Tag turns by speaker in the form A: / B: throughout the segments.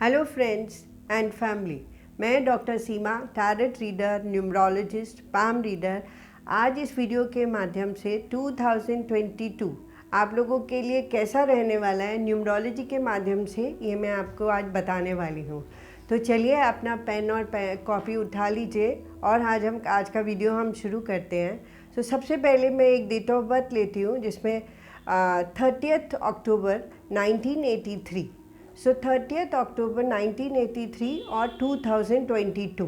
A: Hello friends and family, मैं doctor Seema, tarot reader, numerologist, palm reader. आज इस video के माध्यम से 2022 आप लोगों के लिए कैसा रहने वाला है न्यूमरोलॉजी के माध्यम से, ये मैं आपको आज बताने वाली हूँ। तो चलिए अपना पेन और कॉपी उठा लीजिए और आज का वीडियो हम शुरू करते हैं। तो सबसे पहले मैं एक डेट ऑफ बर्थ लेती हूँ जिसमें 30 अक्टूबर 1983। सो 30 अक्टूबर 1983 और 2022।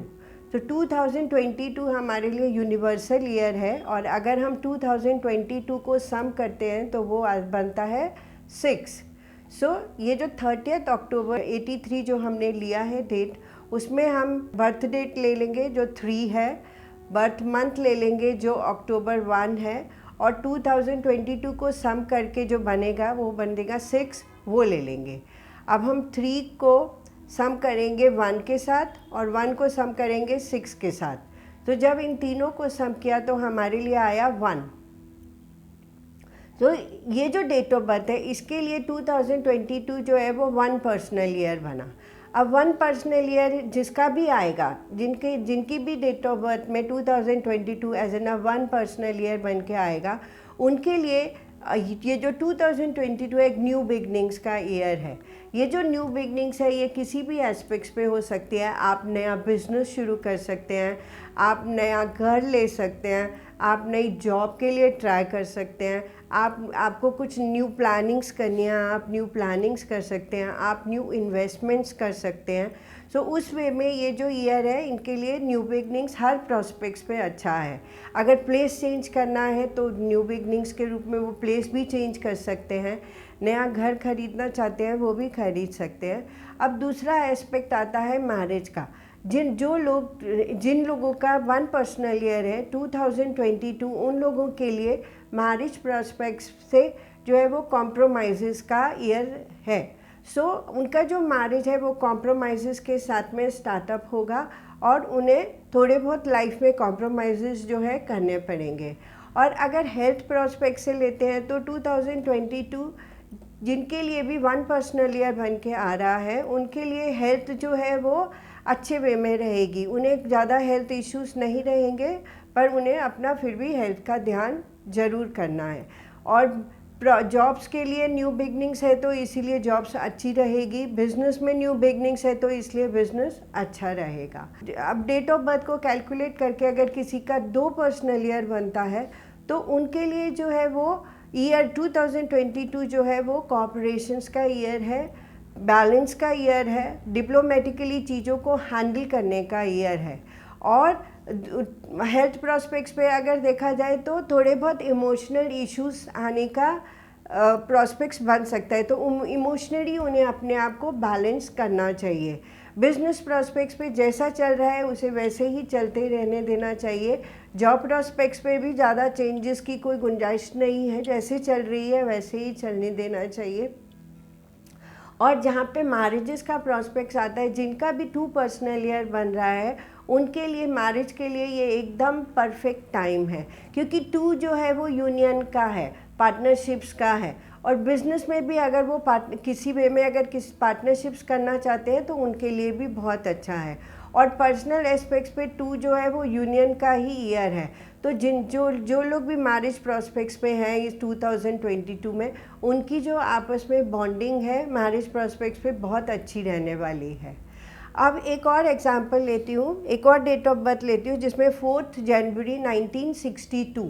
A: तो 2022 हमारे लिए यूनिवर्सल ईयर है और अगर हम 2022 को सम करते हैं तो वो बनता है 6। सो ये जो 30 अक्टूबर 83 जो हमने लिया है डेट, उसमें हम बर्थ डेट ले लेंगे जो 3 है, बर्थ मंथ ले लेंगे जो अक्टूबर 1 है और 2022 को सम करके जो बनेगा वो बनेगा 6, वो ले लेंगे। अब हम 3 को सम करेंगे 1 के साथ और 1 को सम करेंगे 6 के साथ। तो जब इन तीनों को सम किया तो हमारे लिए आया 1। तो ये जो डेट ऑफ बर्थ है इसके लिए 2022 जो है वो 1 पर्सनल ईयर बना। अब 1 पर्सनल ईयर जिसका भी आएगा, जिनकी भी डेट ऑफ बर्थ में 2022 एज एन 1 पर्सनल ईयर बन के आएगा, उनके लिए ये जो 2022 एक न्यू बिगनिंग्स का ईयर है। ये जो न्यू बिगनिंग्स है ये किसी भी एस्पेक्ट्स पे हो सकती है। आप नया बिजनेस शुरू कर सकते हैं, आप नया घर ले सकते हैं, आप नई जॉब के लिए ट्राई कर सकते हैं, आपको कुछ न्यू प्लानिंग्स करनी है, आप न्यू प्लानिंग्स कर सकते हैं, आप न्यू इन्वेस्टमेंट्स कर सकते हैं। सो उस वे में ये जो ईयर है इनके लिए न्यू बिगनिंग्स हर प्रोस्पेक्ट्स पे अच्छा है। अगर प्लेस चेंज करना है तो न्यू बिगनिंग्स के रूप में वो प्लेस भी चेंज कर सकते हैं, नया घर खरीदना चाहते हैं वो भी खरीद सकते हैं। अब दूसरा एस्पेक्ट आता है मैरिज का। जिन लोगों का 1 पर्सनल ईयर है 2022, उन लोगों के लिए मैरिज प्रॉस्पेक्ट्स से जो है वो कॉम्प्रोमाइज़ का ईयर है। सो उनका जो मैरिज है वो कॉम्प्रोमाइज़ के साथ में स्टार्टअप होगा और उन्हें थोड़े बहुत लाइफ में कॉम्प्रोमाइज़ जो है करने पड़ेंगे। और अगर हेल्थ प्रॉस्पेक्ट से लेते हैं तो 2022 जिनके लिए भी 1 पर्सनल ईयर बन के आ रहा है, उनके लिए हेल्थ जो है वो अच्छे वे में रहेगी। उन्हें ज़्यादा हेल्थ इश्यूज नहीं रहेंगे, पर उन्हें अपना फिर भी हेल्थ का ध्यान ज़रूर करना है। और जॉब्स के लिए न्यू बिगनिंग्स है तो इसीलिए जॉब्स अच्छी रहेगी। बिजनेस में न्यू बिगनिंग्स है तो इसलिए बिजनेस अच्छा रहेगा। अब डेट ऑफ बर्थ को कैलकुलेट करके अगर किसी का 2 पर्सनल ईयर बनता है तो उनके लिए जो है वो ईयर 2022 जो है वो कॉर्पोरेशंस का ईयर है, बैलेंस का ईयर है, डिप्लोमेटिकली चीज़ों को हैंडल करने का ईयर है। और हेल्थ प्रॉस्पेक्ट्स पे अगर देखा जाए तो थोड़े बहुत इमोशनल इश्यूज आने का प्रॉस्पेक्ट्स बन सकता है, तो इमोशनली उन्हें अपने आप को बैलेंस करना चाहिए। बिजनेस प्रॉस्पेक्ट्स पे जैसा चल रहा है उसे वैसे ही चलते रहने देना चाहिए। जॉब प्रॉस्पेक्ट्स पे भी ज़्यादा चेंजेस की कोई गुंजाइश नहीं है, जैसे चल रही है वैसे ही चलने देना चाहिए। और जहाँ पे मैरिजेस का प्रॉस्पेक्ट्स आता है, जिनका भी 2 पर्सनल ईयर बन रहा है उनके लिए मैरिज के लिए ये एकदम परफेक्ट टाइम है, क्योंकि 2 जो है वो यूनियन का है, पार्टनरशिप्स का है। और बिज़नेस में भी अगर वो किसी वे में अगर किसी पार्टनरशिप्स करना चाहते हैं तो उनके लिए भी बहुत अच्छा है। और पर्सनल एस्पेक्ट्स पे 2 जो है वो यूनियन का ही ईयर है। तो जो लोग भी मैरिज प्रॉस्पेक्ट्स पे हैं इस 2022 में, उनकी जो आपस में बॉन्डिंग है मैरिज प्रॉस्पेक्ट्स पे बहुत अच्छी रहने वाली है। अब एक और एग्जांपल लेती हूँ, एक और डेट ऑफ बर्थ लेती हूँ जिसमें 4 जनवरी 1962।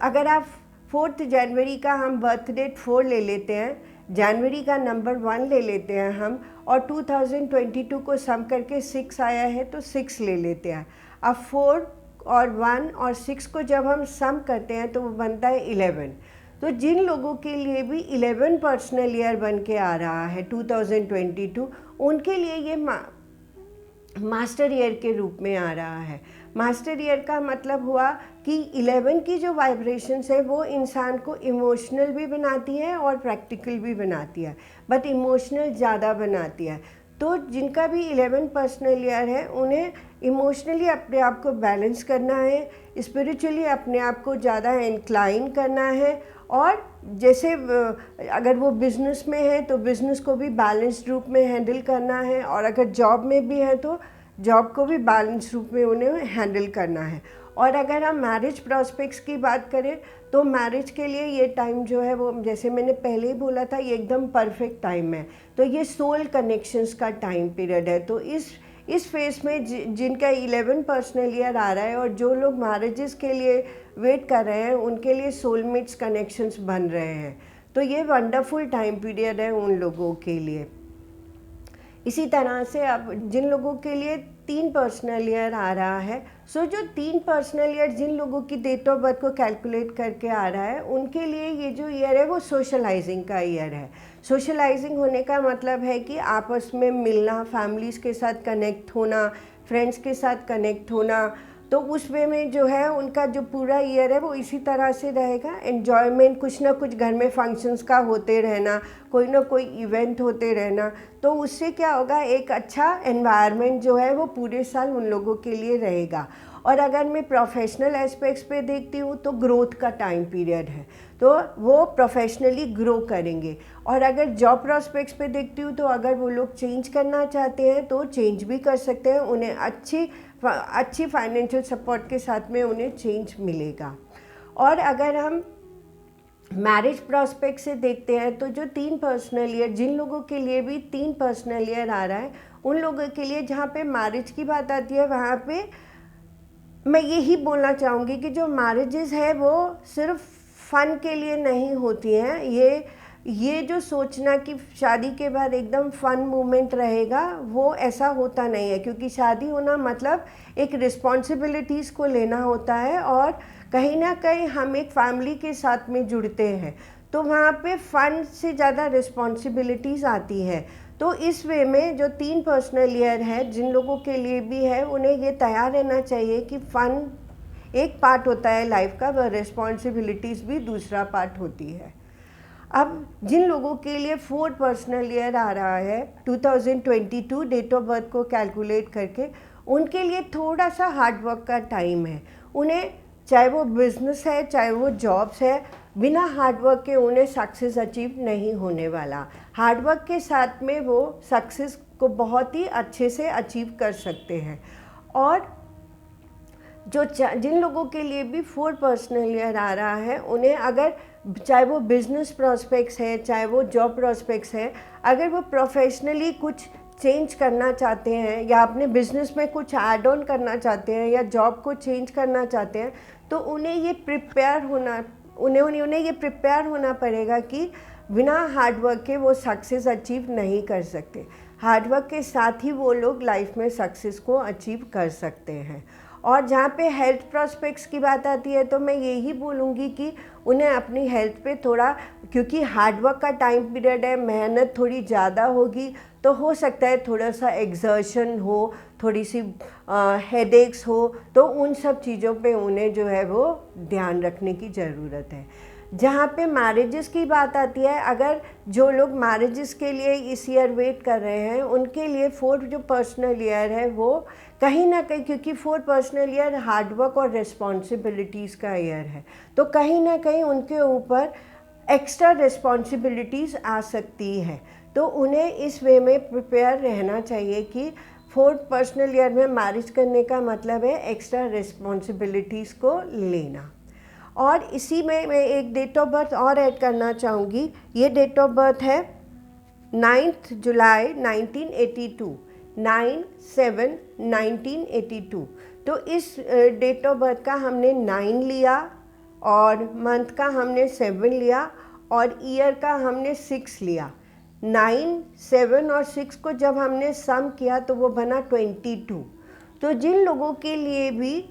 A: अगर आप 4 जनवरी का हम बर्थ डेट 4 ले लेते हैं, जनवरी का नंबर 1 ले लेते हैं हम, और 2022 को सम करके 6 आया है तो 6 ले लेते हैं। अब 4 और 1 और 6 को जब हम सम करते हैं तो वो बनता है 11। तो जिन लोगों के लिए भी 11 पर्सनल ईयर बन के आ रहा है 2022, उनके लिए ये मास्टर ईयर के रूप में आ रहा है। मास्टर ईयर का मतलब हुआ कि 11 की जो वाइब्रेशंस है वो इंसान को इमोशनल भी बनाती है और प्रैक्टिकल भी बनाती है, बट इमोशनल ज़्यादा बनाती है। तो जिनका भी 11 पर्सनल ईयर है उन्हें इमोशनली अपने आप को बैलेंस करना है, स्पिरिचुअली अपने आप को ज़्यादा इंक्लाइन करना है, और जैसे अगर वो बिज़नेस में है तो बिज़नेस को भी बैलेंस रूप में हैंडल करना है, और अगर जॉब में भी है तो जॉब को भी बैलेंस रूप में उन्हें हैंडल करना है। और अगर हम मैरिज प्रॉस्पेक्ट्स की बात करें तो मैरिज के लिए ये टाइम जो है वो जैसे मैंने पहले ही बोला था, ये एकदम परफेक्ट टाइम है। तो ये सोल कनेक्शंस का टाइम पीरियड है। तो इस फेज में जिनका 11 पर्सनल ईयर आ रहा है और जो लोग मैरिजेस के लिए वेट कर रहे हैं उनके लिए सोलमेट्स कनेक्शंस बन रहे हैं। तो ये वंडरफुल टाइम पीरियड है उन लोगों के लिए। इसी तरह से अब जिन लोगों के लिए 3 पर्सनल ईयर आ रहा है, सो जो 3 पर्सनल ईयर जिन लोगों की डेट ऑफ बर्थ को कैलकुलेट करके आ रहा है उनके लिए ये जो ईयर है वो सोशलाइजिंग का ईयर है। सोशलाइजिंग होने का मतलब है कि आपस में मिलना, फैमिलीज़ के साथ कनेक्ट होना, फ्रेंड्स के साथ कनेक्ट होना। तो उस वे में जो है उनका जो पूरा ईयर है वो इसी तरह से रहेगा। एन्जॉयमेंट, कुछ ना कुछ घर में फंक्शंस का होते रहना, कोई ना कोई इवेंट होते रहना। तो उससे क्या होगा, एक अच्छा एनवायरनमेंट जो है वो पूरे साल उन लोगों के लिए रहेगा। और अगर मैं प्रोफेशनल एस्पेक्ट्स पे देखती हूँ तो ग्रोथ का टाइम पीरियड है, तो वो प्रोफेशनली ग्रो करेंगे। और अगर जॉब प्रॉस्पेक्ट्स पे देखती हूँ तो अगर वो लोग चेंज करना चाहते हैं तो चेंज भी कर सकते हैं, उन्हें अच्छी फाइनेंशियल सपोर्ट के साथ में उन्हें चेंज मिलेगा। और अगर हम मैरिज प्रॉस्पेक्ट से देखते हैं तो जो 3 पर्सनल ईयर, जिन लोगों के लिए भी 3 पर्सनल ईयर आ रहा है उन लोगों के लिए जहाँ पे मैरिज की बात आती है वहाँ पे मैं यही बोलना चाहूँगी कि जो मैरिजेस है वो सिर्फ फ़न के लिए नहीं होती हैं। ये जो सोचना कि शादी के बाद एकदम फ़न मोमेंट रहेगा, वो ऐसा होता नहीं है। क्योंकि शादी होना मतलब एक रिस्पॉन्सिबिलिटीज़ को लेना होता है, और कहीं ना कहीं हम एक फैमिली के साथ में जुड़ते हैं, तो वहाँ पे फ़न से ज़्यादा रिस्पॉन्सिबिलिटीज़ आती है। तो इस वे में जो 3 पर्सनल ईयर है जिन लोगों के लिए भी है उन्हें ये तैयार रहना चाहिए कि फ़न एक पार्ट होता है लाइफ का, वह रिस्पॉन्सिबिलिटीज़ भी दूसरा पार्ट होती है। अब जिन लोगों के लिए 4 पर्सनल ईयर आ रहा है 2022 डेट ऑफ बर्थ को कैलकुलेट करके, उनके लिए थोड़ा सा हार्ड वर्क का टाइम है। उन्हें चाहे वो बिजनेस है चाहे वो जॉब्स है, बिना हार्ड वर्क के उन्हें सक्सेस अचीव नहीं होने वाला। हार्ड वर्क के साथ में वो सक्सेस को बहुत ही अच्छे से अचीव कर सकते हैं। और जिन लोगों के लिए भी 4 पर्सनल ईयर आ रहा है उन्हें अगर चाहे वो बिजनेस प्रॉस्पेक्ट्स है चाहे वो जॉब प्रॉस्पेक्ट्स है, अगर वो प्रोफेशनली कुछ चेंज करना चाहते हैं या अपने बिजनेस में कुछ ऐड ऑन करना चाहते हैं या जॉब को चेंज करना चाहते हैं, तो उन्हें ये प्रिपेयर होना पड़ेगा कि बिना हार्डवर्क के वो सक्सेस अचीव नहीं कर सकते। हार्डवर्क के साथ ही वो लोग लाइफ में सक्सेस को अचीव कर सकते हैं। और जहाँ पे हेल्थ प्रॉस्पेक्ट्स की बात आती है तो मैं यही बोलूँगी कि उन्हें अपनी हेल्थ पे थोड़ा, क्योंकि हार्डवर्क का टाइम पीरियड है, मेहनत थोड़ी ज़्यादा होगी, तो हो सकता है थोड़ा सा एग्जर्शन हो, थोड़ी सी हेडेक्स हो, तो उन सब चीज़ों पे उन्हें जो है वो ध्यान रखने की ज़रूरत है। जहाँ पे मैरिजेस की बात आती है, अगर जो लोग मैरिजेस के लिए इस ईयर वेट कर रहे हैं उनके लिए 4 जो पर्सनल ईयर है वो कहीं ना कहीं, क्योंकि 4 पर्सनल ईयर हार्डवर्क और रिस्पॉन्सिबिलिटीज़ का ईयर है, तो कहीं ना कहीं उनके ऊपर एक्स्ट्रा रिस्पॉन्सिबिलिटीज़ आ सकती है। तो उन्हें इस वे में प्रिपेयर रहना चाहिए कि 4 पर्सनल ईयर में मैरिज करने का मतलब है एक्स्ट्रा रिस्पॉन्सिबिलिटीज़ को लेना। और इसी में मैं एक डेट ऑफ बर्थ और ऐड करना चाहूँगी। ये डेट ऑफ बर्थ है 9 जुलाई 1982, 9/7/1982। तो इस डेट ऑफ बर्थ का हमने 9 लिया और मंथ का हमने 7 लिया और ईयर का हमने 6 लिया। 9, 7 और 6 को जब हमने सम किया तो वो बना 22। तो जिन लोगों के लिए भी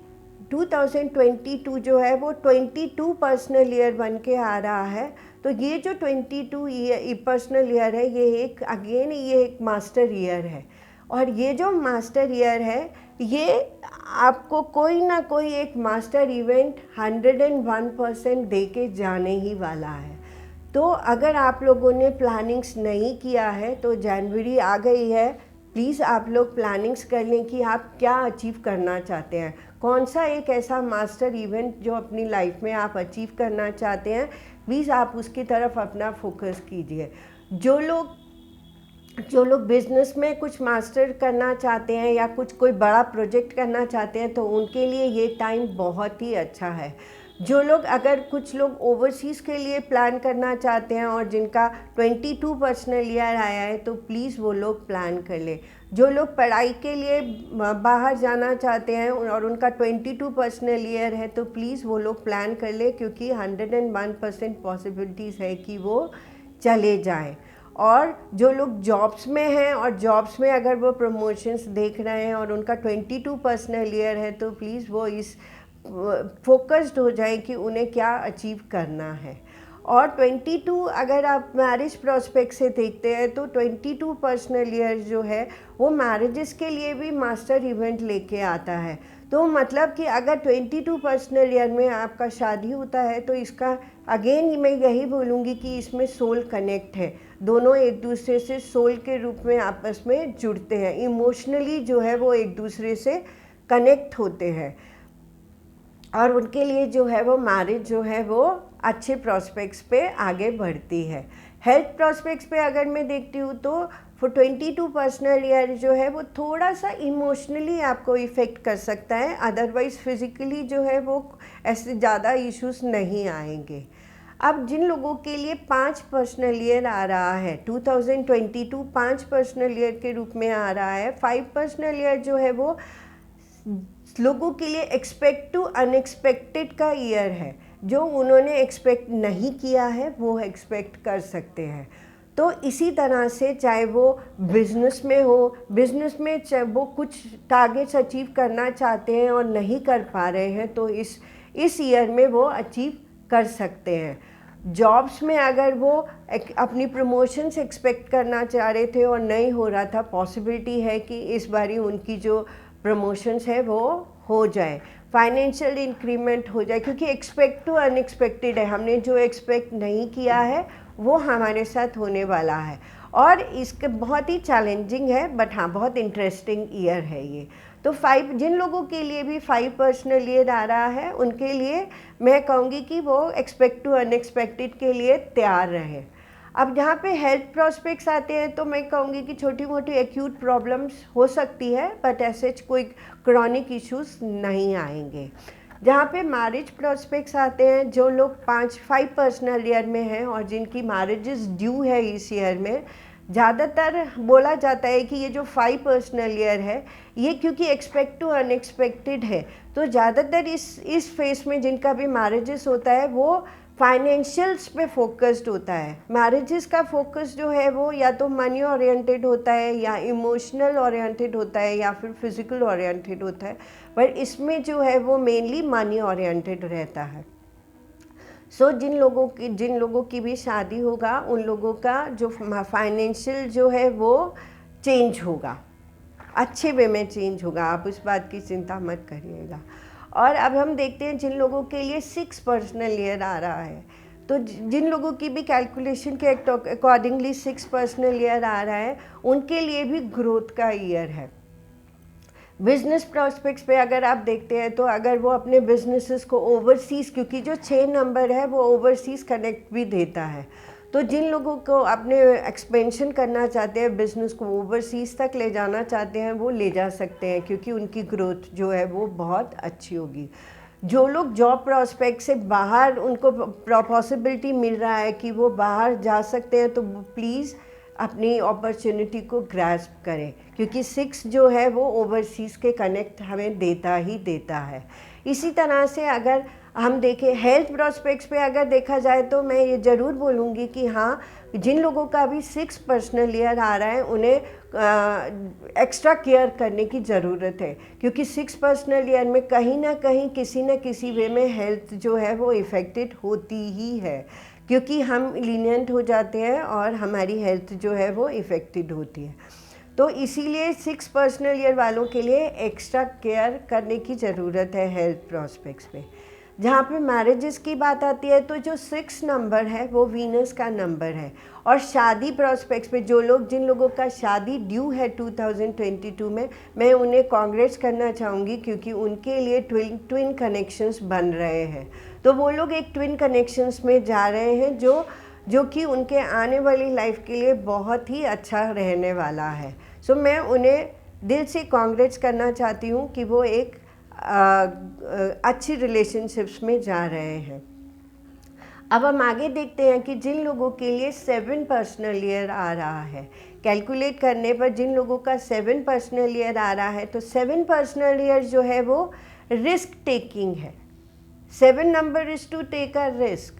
A: 2022 जो है वो 22 पर्सनल ईयर बन के आ रहा है, तो ये जो 22 पर्सनल ईयर है ये एक मास्टर ईयर है। और ये जो मास्टर ईयर है ये आपको कोई ना कोई एक मास्टर इवेंट 101% दे के जाने ही वाला है। तो अगर आप लोगों ने प्लानिंग्स नहीं किया है तो जनवरी आ गई है, प्लीज़ आप लोग प्लानिंग्स कर लें कि आप क्या अचीव करना चाहते हैं, कौन सा एक ऐसा मास्टर इवेंट जो अपनी लाइफ में आप अचीव करना चाहते हैं, प्लीज़ आप उसकी तरफ अपना फोकस कीजिए। जो लोग बिज़नेस में कुछ मास्टर करना चाहते हैं या कोई बड़ा प्रोजेक्ट करना चाहते हैं तो उनके लिए ये टाइम बहुत ही अच्छा है। जो लोग अगर कुछ लोग ओवरसीज़ के लिए प्लान करना चाहते हैं और जिनका 22 पर्सनल ईयर आया है तो प्लीज़ वो लोग प्लान कर लें। जो लोग पढ़ाई के लिए बाहर जाना चाहते हैं और उनका 22 पर्सनल ईयर है तो प्लीज़ वो लोग प्लान कर लें, क्योंकि 101% पॉसिबिलिटीज़ है कि वो चले जाएं। और जो लोग जॉब्स में हैं और जॉब्स में अगर वो प्रमोशंस देख रहे हैं और उनका 22 पर्सनल ईयर है तो प्लीज़ वो इस फोकस्ड हो जाए कि उन्हें क्या अचीव करना है। और 22 अगर आप मैरिज प्रोस्पेक्ट से देखते हैं तो 22 पर्सनल ईयर जो है वो मैरिजेस के लिए भी मास्टर इवेंट लेके आता है। तो मतलब कि अगर 22 पर्सनल ईयर में आपका शादी होता है तो इसका अगेन मैं यही बोलूँगी कि इसमें सोल कनेक्ट है, दोनों एक दूसरे से सोल के रूप में आपस में जुड़ते हैं, इमोशनली जो है वो एक दूसरे से कनेक्ट होते हैं और उनके लिए जो है वो मैरिज जो है वो अच्छे प्रॉस्पेक्ट्स पे आगे बढ़ती है। हेल्थ प्रॉस्पेक्ट्स पे अगर मैं देखती हूँ तो फॉर 22 पर्सनल ईयर जो है वो थोड़ा सा इमोशनली आपको इफ़ेक्ट कर सकता है, अदरवाइज़ फिज़िकली जो है वो ऐसे ज़्यादा इश्यूज नहीं आएंगे। अब जिन लोगों के लिए 5 पर्सनल ईयर आ रहा है, 2022 5 पर्सनल ईयर के रूप में आ रहा है, 5 पर्सनल ईयर जो है वो लोगों के लिए एक्सपेक्ट टू अनएक्सपेक्टेड का ईयर है। जो उन्होंने एक्सपेक्ट नहीं किया है वो एक्सपेक्ट कर सकते हैं। तो इसी तरह से चाहे वो बिज़नेस में हो, बिज़नेस में चाहे वो कुछ टारगेट्स अचीव करना चाहते हैं और नहीं कर पा रहे हैं तो इस ईयर में वो अचीव कर सकते हैं। जॉब्स में अगर वो अपनी प्रमोशंस एक्सपेक्ट करना चाह रहे थे और नहीं हो रहा था, पॉसिबिलिटी है कि इस बारी उनकी जो प्रमोशंस है वो हो जाए, फाइनेंशियल इंक्रीमेंट हो जाए, क्योंकि एक्सपेक्ट टू अनएक्सपेक्टेड है, हमने जो एक्सपेक्ट नहीं किया है वो हमारे साथ होने वाला है। और इसके बहुत ही चैलेंजिंग है बट हाँ बहुत इंटरेस्टिंग ईयर है ये। तो 5 जिन लोगों के लिए भी 5 पर्सनल ईयर आ रहा है उनके लिए मैं कहूँगी कि वो एक्सपेक्ट टू अनएक्सपेक्टेड के लिए तैयार रहें। अब जहाँ पे हेल्थ प्रॉस्पेक्ट्स आते हैं तो मैं कहूँगी कि छोटी मोटी एक्यूट प्रॉब्लम्स हो सकती है बट ऐसे कोई क्रॉनिक इश्यूज नहीं आएंगे। जहाँ पे मैरिज प्रॉस्पेक्ट्स आते हैं, जो लोग 5 पर्सनल ईयर में हैं और जिनकी मैरिजेस ड्यू है इस ईयर में, ज़्यादातर बोला जाता है कि ये जो 5 पर्सनल ईयर है ये क्योंकि एक्सपेक्ट टू अनएक्सपेक्टेड है तो ज़्यादातर इस फेस में जिनका भी मैरिजेस होता है वो फाइनेंशियल्स पे फोकस्ड होता है। मैरिजेस का फोकस जो है वो या तो मनी ओरिएंटेड होता है या इमोशनल ओरिएंटेड होता है या फिर फिज़िकल ओरिएंटेड होता है, पर इसमें जो है वो मेनली मनी ओरिएंटेड रहता है। सो जिन लोगों की भी शादी होगा उन लोगों का जो फाइनेंशियल जो है वो चेंज होगा, अच्छे वे में चेंज होगा, आप उस बात की चिंता मत करिएगा। और अब हम देखते हैं जिन लोगों के लिए 6 पर्सनल ईयर आ रहा है, तो जिन लोगों की भी कैलकुलेशन के अकॉर्डिंगली 6 पर्सनल ईयर आ रहा है उनके लिए भी ग्रोथ का ईयर है। बिजनेस प्रॉस्पेक्ट्स पे अगर आप देखते हैं तो अगर वो अपने बिजनेसेस को ओवरसीज़, क्योंकि जो 6 नंबर है वो ओवरसीज़ कनेक्ट भी देता है, तो जिन लोगों को अपने एक्सपेंशन करना चाहते हैं, बिज़नेस को ओवरसीज़ तक ले जाना चाहते हैं वो ले जा सकते हैं, क्योंकि उनकी ग्रोथ जो है वो बहुत अच्छी होगी। जो लोग जॉब प्रॉस्पेक्ट से बाहर उनको पॉसिबिलिटी मिल रहा है कि वो बाहर जा सकते हैं तो प्लीज़ अपनी अपॉर्चुनिटी को ग्रास्प करें, क्योंकि 6 जो है वो ओवरसीज़ के कनेक्ट हमें देता ही देता है। इसी तरह से अगर हम देखें हेल्थ प्रॉस्पेक्ट्स पे अगर देखा जाए तो मैं ये ज़रूर बोलूँगी कि हाँ, जिन लोगों का भी 6 पर्सनल ईयर आ रहा है उन्हें एक्स्ट्रा केयर करने की ज़रूरत है, क्योंकि 6 पर्सनल ईयर में कहीं ना कहीं किसी न किसी वे में हेल्थ जो है वो इफ़ेक्टेड होती ही है, क्योंकि हम लीनियंट हो जाते हैं और हमारी हेल्थ जो है वो इफ़ेक्टेड होती है। तो इसीलिए 6 पर्सनल ईयर वालों के लिए एक्स्ट्रा केयर करने की ज़रूरत है हेल्थ प्रॉस्पेक्ट्स पे। जहाँ पे मैरिजेस की बात आती है तो जो 6 नंबर है वो वीनस का नंबर है। और शादी प्रॉस्पेक्ट्स पे जिन लोगों का शादी ड्यू है 2022 में, मैं उन्हें कांग्रेट्स करना चाहूँगी, क्योंकि उनके लिए ट्विन कनेक्शंस बन रहे हैं। तो वो लोग एक ट्विन कनेक्शंस में जा रहे हैं जो कि उनके आने वाली लाइफ के लिए बहुत ही अच्छा रहने वाला है। सो मैं उन्हें दिल से कांग्रेट्स करना चाहती हूँ कि वो एक अच्छी रिलेशनशिप्स में जा रहे हैं। अब हम आगे देखते हैं कि जिन लोगों के लिए 7 पर्सनल ईयर आ रहा है, कैलकुलेट करने पर जिन लोगों का 7 पर्सनल ईयर आ रहा है, तो 7 पर्सनल ईयर जो है वो रिस्क टेकिंग है। 7 number is to take a risk,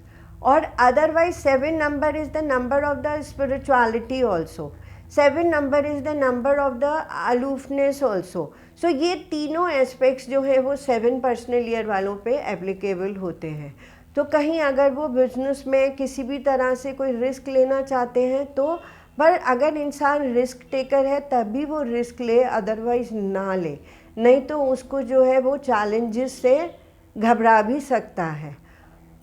A: और otherwise 7 number is the number of the spirituality also. 7 number is the number of the aloofness also. So ये तीनों एस्पेक्ट्स जो है वो 7 पर्सनल ईयर वालों पे एप्लीकेबल होते हैं। तो कहीं अगर वो बिजनेस में किसी भी तरह से कोई रिस्क लेना चाहते हैं तो, पर अगर इंसान रिस्क टेकर है तभी वो रिस्क ले, अदरवाइज ना ले, नहीं तो उसको जो है वो चैलेंजेस से घबरा भी सकता है।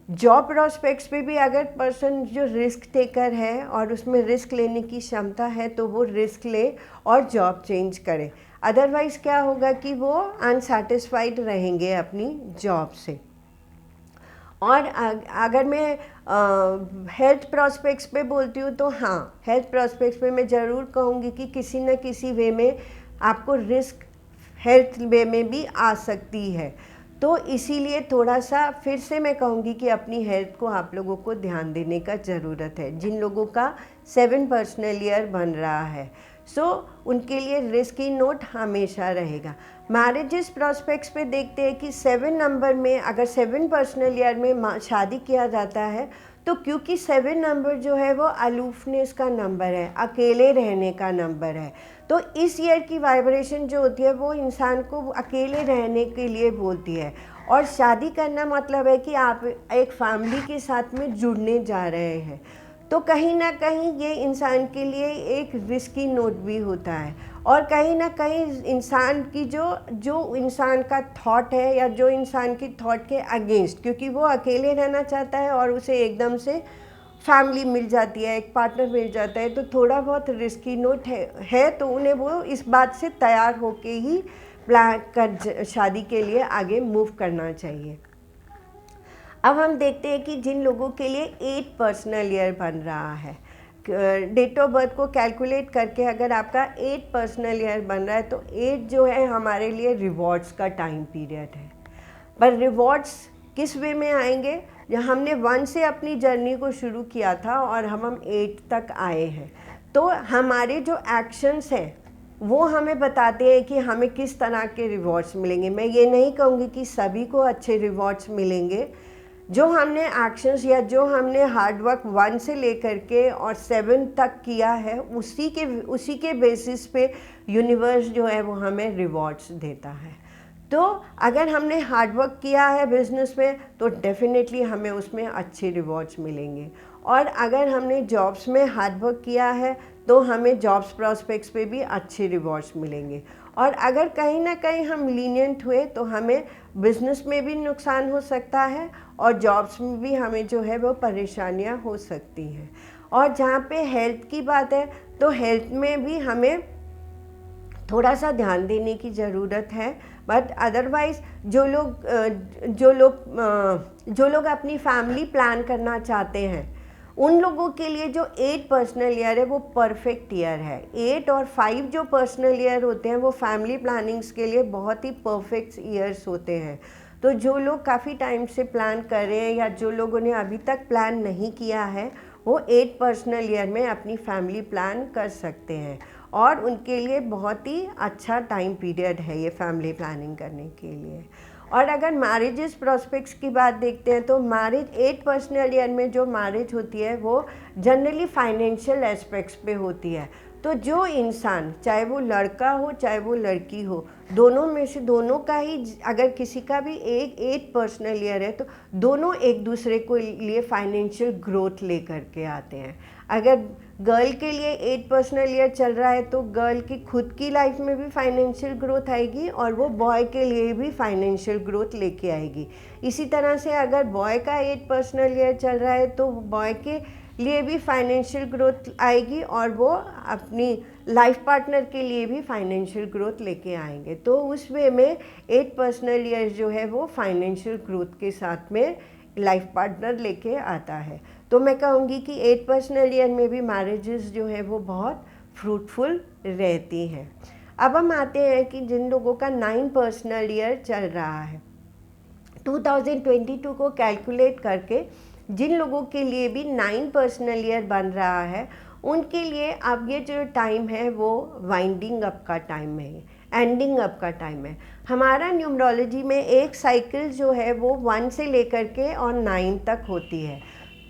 A: जॉब प्रॉस्पेक्ट्स पे भी अगर पर्सन जो रिस्क टेकर है और उसमें रिस्क लेने की क्षमता है तो वो रिस्क ले और जॉब चेंज करे, अदरवाइज क्या होगा कि वो अनसेटिस्फाइड रहेंगे अपनी जॉब से। और अगर मैं हेल्थ प्रॉस्पेक्ट्स पे बोलती हूँ तो हाँ, हेल्थ प्रॉस्पेक्ट्स पे मैं ज़रूर कहूँगी कि किसी न किसी वे में आपको रिस्क हेल्थ वे में भी आ सकती है। तो इसीलिए थोड़ा सा फिर से मैं कहूँगी कि अपनी हेल्थ को आप लोगों को ध्यान देने का ज़रूरत है, जिन लोगों का 7 पर्सनल ईयर बन रहा है। सो उनके लिए रिस्की नोट हमेशा रहेगा। मैरिजेस प्रॉस्पेक्ट्स पे देखते हैं कि 7 नंबर में अगर 7 पर्सनल ईयर में शादी किया जाता है तो क्योंकि 7 नंबर जो है वो अलूफनेस का नंबर है, अकेले रहने का नंबर है, तो इस ईयर की वाइब्रेशन जो होती है वो इंसान को अकेले रहने के लिए बोलती है। और शादी करना मतलब है कि आप एक फैमिली के साथ में जुड़ने जा रहे हैं, तो कहीं ना कहीं ये इंसान के लिए एक रिस्की नोट भी होता है। और कहीं ना कहीं इंसान की जो इंसान का थॉट है या जो इंसान की थॉट के अगेंस्ट, क्योंकि वो अकेले रहना चाहता है और उसे एकदम से फैमिली मिल जाती है, एक पार्टनर मिल जाता है, तो थोड़ा बहुत रिस्की नोट है तो उन्हें वो इस बात से तैयार होके ही प्लान कर शादी के लिए आगे मूव करना चाहिए। अब हम देखते हैं कि जिन लोगों के लिए 8 पर्सनल ईयर बन रहा है, डेट ऑफ बर्थ को कैलकुलेट करके अगर आपका 8 पर्सनल ईयर बन रहा है तो 8 जो है हमारे लिए रिवॉर्ड्स का टाइम पीरियड है। पर रिवॉर्ड्स किस वे में आएंगे, जब हमने 1 से अपनी जर्नी को शुरू किया था और हम 8 तक आए हैं, तो हमारे जो एक्शंस हैं वो हमें बताते हैं कि हमें किस तरह के रिवॉर्ड्स मिलेंगे। मैं ये नहीं कहूँगी कि सभी को अच्छे रिवॉर्ड्स मिलेंगे, जो हमने एक्शंस या जो हमने हार्डवर्क 1 से लेकर के और 7 तक किया है उसी के बेसिस पे यूनिवर्स जो है वो हमें रिवॉर्ड्स देता है। तो अगर हमने हार्डवर्क किया है बिजनेस में तो डेफिनेटली हमें उसमें अच्छे रिवॉर्ड्स मिलेंगे, और अगर हमने जॉब्स में हार्डवर्क किया है तो हमें जॉब्स प्रॉस्पेक्ट्स पे भी अच्छे रिवॉर्ड्स मिलेंगे। और अगर कहीं ना कहीं हम लीनियंट हुए तो हमें बिजनेस में भी नुकसान हो सकता है और जॉब्स में भी हमें जो है वो परेशानियां हो सकती हैं। और जहाँ पे हेल्थ की बात है तो हेल्थ में भी हमें थोड़ा सा ध्यान देने की ज़रूरत है। बट अदरवाइज़ जो लोग अपनी फैमिली प्लान करना चाहते हैं उन लोगों के लिए जो 8 पर्सनल ईयर है वो परफेक्ट ईयर है। 8 और 5 जो पर्सनल ईयर होते हैं वो फैमिली प्लानिंग्स के लिए बहुत ही परफेक्ट ईयर्स होते हैं। तो जो लोग काफ़ी टाइम से प्लान कर रहे हैं या जो लोगों ने अभी तक प्लान नहीं किया है वो 8 पर्सनल ईयर में अपनी फैमिली प्लान कर सकते हैं, और उनके लिए बहुत ही अच्छा टाइम पीरियड है ये फैमिली प्लानिंग करने के लिए। और अगर मैरिजेस प्रॉस्पेक्ट्स की बात देखते हैं तो मैरिज 8 पर्सनल ईयर में जो मैरिज होती है वो जनरली फाइनेंशियल एस्पेक्ट्स पे होती है। तो जो इंसान, चाहे वो लड़का हो चाहे वो लड़की हो, दोनों में से दोनों का ही, अगर किसी का भी एक 8 पर्सनल ईयर है तो दोनों एक दूसरे को लिए फाइनेंशियल ग्रोथ ले करके आते हैं। अगर गर्ल के लिए 8 पर्सनल ईयर चल रहा है तो गर्ल की खुद की लाइफ में भी फाइनेंशियल ग्रोथ आएगी और वो बॉय के लिए भी फाइनेंशियल ग्रोथ लेके आएगी। इसी तरह से अगर बॉय का 8 पर्सनल ईयर चल रहा है तो बॉय के लिए भी फाइनेंशियल ग्रोथ आएगी और वो अपनी लाइफ पार्टनर के लिए भी फाइनेंशियल ग्रोथ लेके आएंगे। तो उस वे में 8 पर्सनल ईयर जो है वो फाइनेंशियल ग्रोथ के साथ में लाइफ पार्टनर लेके आता है। तो मैं कहूँगी कि 8 पर्सनल ईयर में भी मैरिजेस जो है वो बहुत फ्रूटफुल रहती हैं। अब हम आते हैं कि जिन लोगों का 9 पर्सनल ईयर चल रहा है, 2022 को कैलकुलेट करके जिन लोगों के लिए भी 9 पर्सनल ईयर बन रहा है, उनके लिए अब ये जो टाइम है वो वाइंडिंग अप का टाइम है, एंडिंग अप का टाइम है। हमारा न्यूमरोलॉजी में एक साइकिल जो है वो 1 से लेकर के और 9 तक होती है।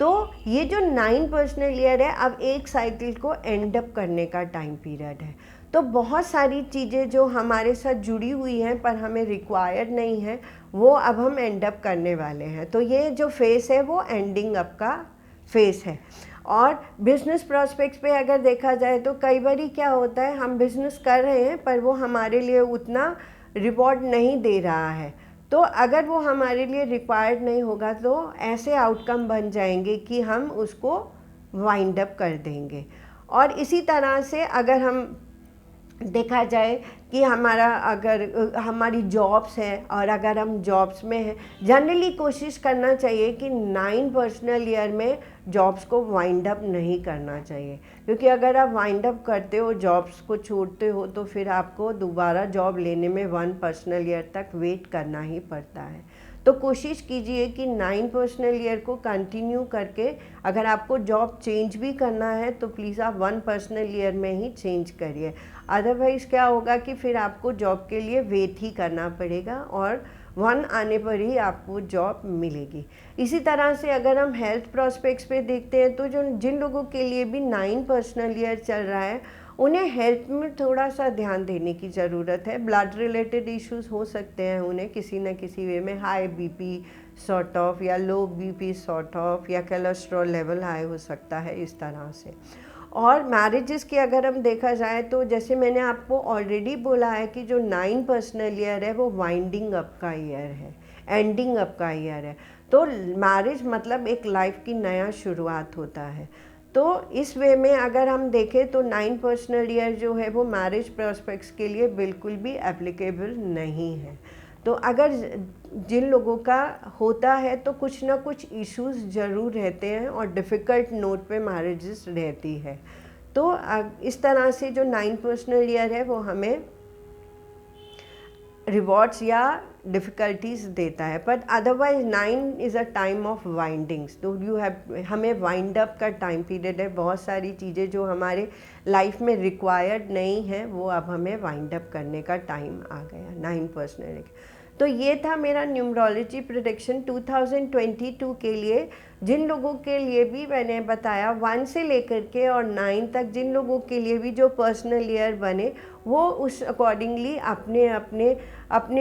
A: तो ये जो 9 पर्सनल ईयर है, अब एक साइकिल को एंड अप करने का टाइम पीरियड है। तो बहुत सारी चीज़ें जो हमारे साथ जुड़ी हुई हैं पर हमें रिक्वायर्ड नहीं है, वो अब हम एंड अप करने वाले हैं। तो ये जो फेस है वो एंडिंग अप का फेस है। और बिज़नेस प्रॉस्पेक्ट्स पे अगर देखा जाए तो कई बार क्या होता है, हम बिज़नेस कर रहे हैं पर वो हमारे लिए उतना रिवॉर्ड नहीं दे रहा है। तो अगर वो हमारे लिए रिक्वायर्ड नहीं होगा तो ऐसे आउटकम बन जाएंगे कि हम उसको वाइंड अप कर देंगे। और इसी तरह से अगर हम देखा जाए कि अगर हमारी जॉब्स हैं और अगर हम जॉब्स में हैं, जनरली कोशिश करना चाहिए कि 9 पर्सनल ईयर में जॉब्स को वाइंड अप नहीं करना चाहिए, क्योंकि अगर आप वाइंड अप करते हो, जॉब्स को छोड़ते हो, तो फिर आपको दोबारा जॉब लेने में 1 पर्सनल ईयर तक वेट करना ही पड़ता है। तो कोशिश कीजिए कि 9 पर्सनल ईयर को कंटिन्यू करके, अगर आपको जॉब चेंज भी करना है तो प्लीज़ आप 1 पर्सनल ईयर में ही चेंज करिए। अदरवाइज़ क्या होगा कि फिर आपको जॉब के लिए वेट ही करना पड़ेगा और 1 आने पर ही आपको जॉब मिलेगी। इसी तरह से अगर हम हेल्थ प्रॉस्पेक्ट्स पे देखते हैं तो जिन लोगों के लिए भी 9 पर्सनल ईयर चल रहा है, उन्हें हेल्थ में थोड़ा सा ध्यान देने की ज़रूरत है। ब्लड रिलेटेड इश्यूज़ हो सकते हैं उन्हें किसी न किसी वे में, हाई बीपी सॉर्ट ऑफ या लो बीपी सॉर्ट ऑफ, या कोलेस्ट्रॉल लेवल हाई हो सकता है, इस तरह से। और मैरिजेस की अगर हम देखा जाए तो जैसे मैंने आपको ऑलरेडी बोला है कि जो 9 पर्सनल ईयर है वो वाइंडिंग अप का ईयर है, एंडिंग अप का ईयर है। तो मैरिज मतलब एक लाइफ की नया शुरुआत होता है। तो इस वे में अगर हम देखें तो 9 पर्सनल ईयर जो है वो मैरिज प्रॉस्पेक्ट्स के लिए बिल्कुल भी एप्लीकेबल नहीं है। तो अगर जिन लोगों का होता है तो कुछ ना कुछ इश्यूज़ ज़रूर रहते हैं और डिफ़िकल्ट नोट पे मैरिजेस रहती है। तो इस तरह से जो 9 पर्सनल ईयर है वो हमें रिवॉर्ड्स या डिफ़िकल्टीज देता है, but otherwise 9 is a time of windings. तो हमें वाइंड अप का टाइम पीरियड है। बहुत सारी चीज़ें जो हमारे लाइफ में रिक्वायर्ड नहीं है वो अब हमें वाइंड अप करने का टाइम आ गया 9 पर्सनल। तो ये था मेरा न्यूमरोलॉजी प्रेडिक्शन 2022 के लिए। जिन लोगों के लिए भी मैंने बताया 1 से लेकर के और 9 तक, जिन लोगों के लिए भी जो पर्सनल ईयर बने वो उस अकॉर्डिंगली अपने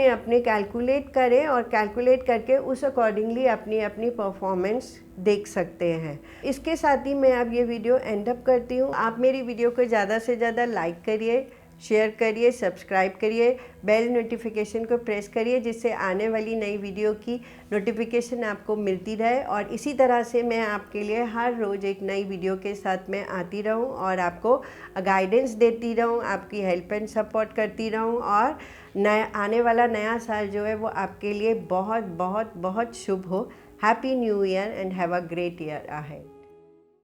A: अपने कैलकुलेट करें और कैलकुलेट करके उस अकॉर्डिंगली अपनी अपनी परफॉर्मेंस देख सकते हैं। इसके साथ ही मैं अब ये वीडियो एंड अप करती हूँ। आप मेरी वीडियो को ज़्यादा से ज़्यादा लाइक करिए, शेयर करिए, सब्सक्राइब करिए, बेल नोटिफिकेशन को प्रेस करिए, जिससे आने वाली नई वीडियो की नोटिफिकेशन आपको मिलती रहे। और इसी तरह से मैं आपके लिए हर रोज़ एक नई वीडियो के साथ मैं आती रहूं और आपको गाइडेंस देती रहूं, आपकी हेल्प एंड सपोर्ट करती रहूं, और आने वाला नया साल जो है वो आपके लिए बहुत बहुत बहुत शुभ हो। Happy new year and have a great year ahead.